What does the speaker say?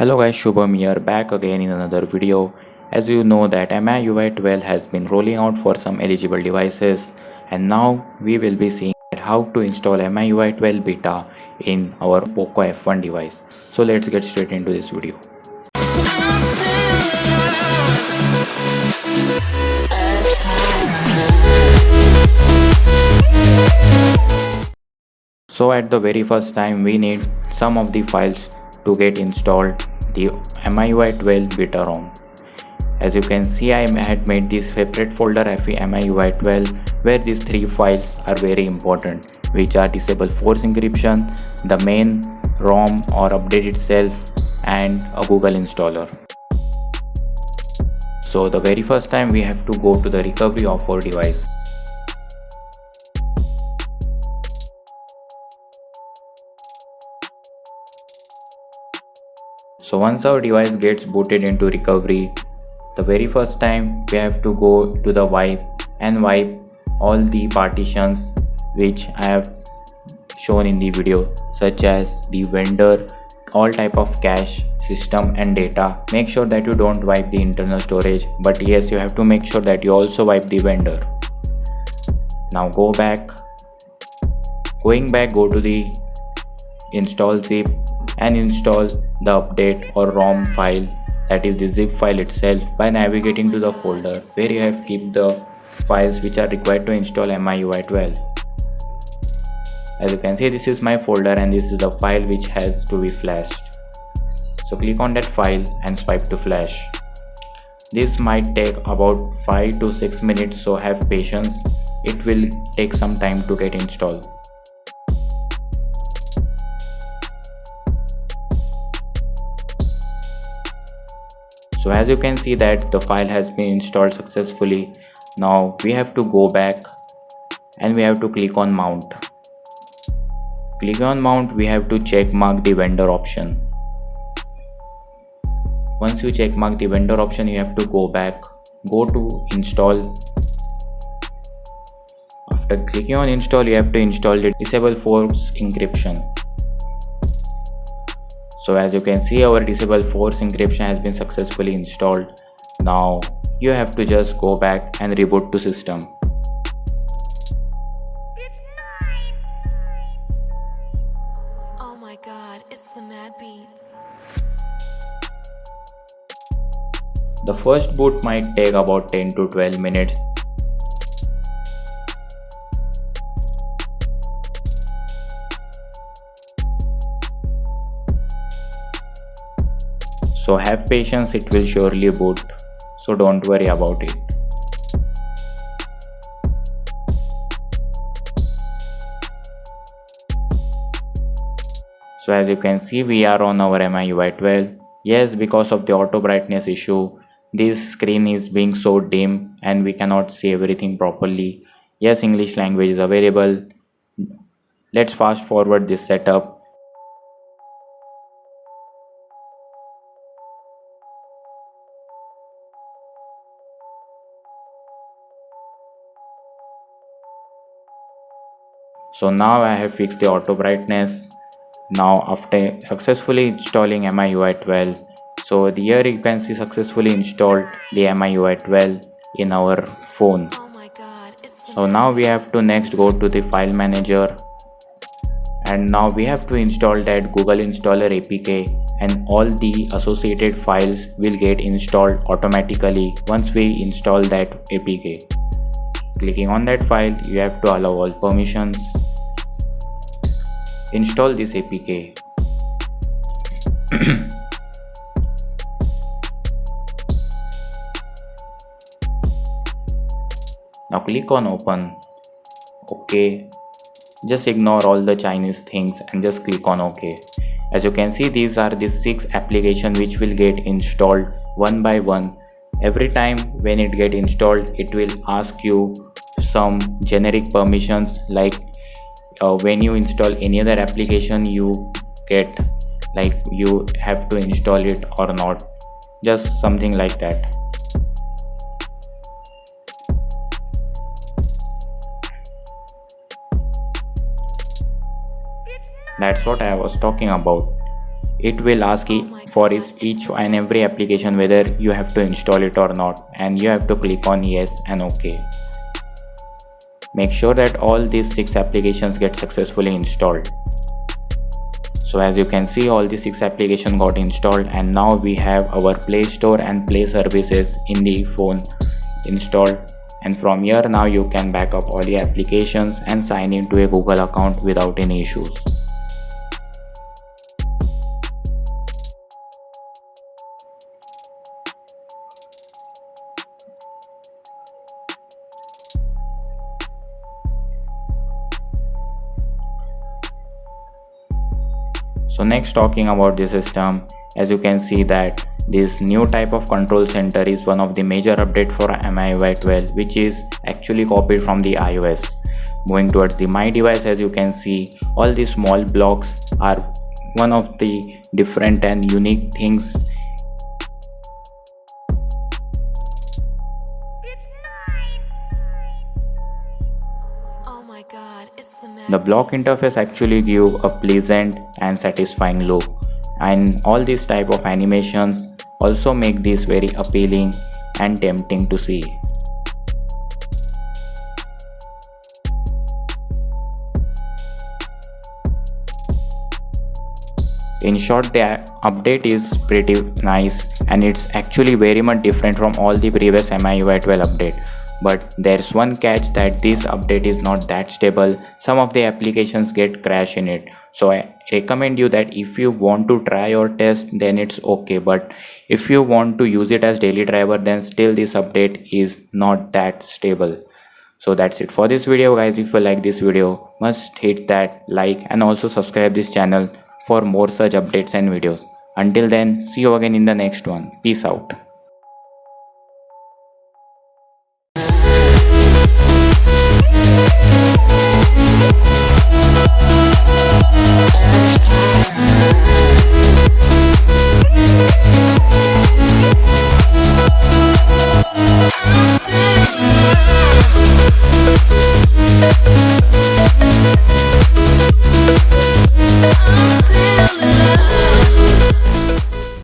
Hello guys, Shubham here, back again in another video. As you know that MIUI 12 has been rolling out for some eligible devices, and now we will be seeing how to install MIUI 12 beta in our Poco F1 device. So let's get straight into this video. So at the very first time we need some of the files to get installed the MIUI 12 beta ROM. As you can see, I had made this separate folder MIUI 12 where these three files are very important, which are disable force encryption, the main ROM or update itself, and a Google installer. So the very first time we have to go to the recovery of our device. So once our device gets booted into recovery, the very first time we have to go to the wipe and wipe all the partitions which I have shown in the video, such as the vendor, all type of cache, system and data. Make sure that you don't wipe the internal storage, but yes, you have to make sure that you also wipe the vendor. Now going back, go to the install zip and install the update or ROM file, that is the zip file itself, by navigating to the folder where you have kept the files which are required to install MIUI 12. As you can see, this is my folder and this is the file which has to be flashed. So click on that file and swipe to flash. This might take about 5 to 6 minutes, so have patience. It will take some time to get installed. So as you can see that the file has been installed successfully. Now we have to go back and we have to click on mount. Click on mount, we have to check mark the vendor option. Once you check mark the vendor option, you have to go back, go to install. After clicking on install, you have to install the disable force encryption. So as you can see, our disable force encryption has been successfully installed. Now you have to just go back and reboot to system. Oh my god, it's the Mad Beats. The first boot might take about 10 to 12 minutes. So have patience, it will surely boot, so don't worry about it. So as you can see, we are on our MIUI 12. Yes, because of the auto brightness issue, this screen is being so dim and we cannot see everything properly. Yes, English language is available. Let's fast forward this setup. So now I have fixed the auto brightness. Now after successfully installing MIUI 12, so here you can see successfully installed the MIUI 12 in our phone. Oh my god, it's the So Mad now we Beats. have to next go to the file manager, and now we have to install that Google installer APK, and all the associated files will get installed automatically once we install that APK. Clicking on that file, you have to allow all permissions. Install this APK. Now click on open. OK. Just ignore all the Chinese things and just click on OK. As you can see, these are the 6 applications which will get installed one by one. Every time when it get installed, it will ask you some generic permissions, like when you install any other application, you get like you have to install it or not, just something like that. That's what I was talking about. it will ask Oh my for god, it's each the and magic. every application whether you have to install it or not, and you have to click on yes and ok. Make sure that all these 6 applications get successfully installed. So as you can see, all the 6 applications got installed, and now we have our Play Store and Play services in the phone installed. And from here now you can back up all your applications and sign into a Google account without any issues. So next, talking about the system, as you can see that this new type of control center is one of the major update for MIUI 12, which is actually copied from the iOS. Moving towards the My Device, as you can see, all these small blocks are one of the different and unique things. Oh my god, it's the The block magnet. interface actually give a pleasant and satisfying look, and all these type of animations also make this very appealing and tempting to see. In short, the update is pretty nice, and it's actually very much different from all the previous MIUI 12 update. But there's one catch, that this update is not that stable. Some of the applications get crash in it. So I recommend you that if you want to try or test, then it's okay. But if you want to use it as daily driver, then still this update is not that stable. So that's it for this video, guys. If you like this video, must hit that like and also subscribe this channel for more such updates and videos. Until then, see you again in the next one. Peace out.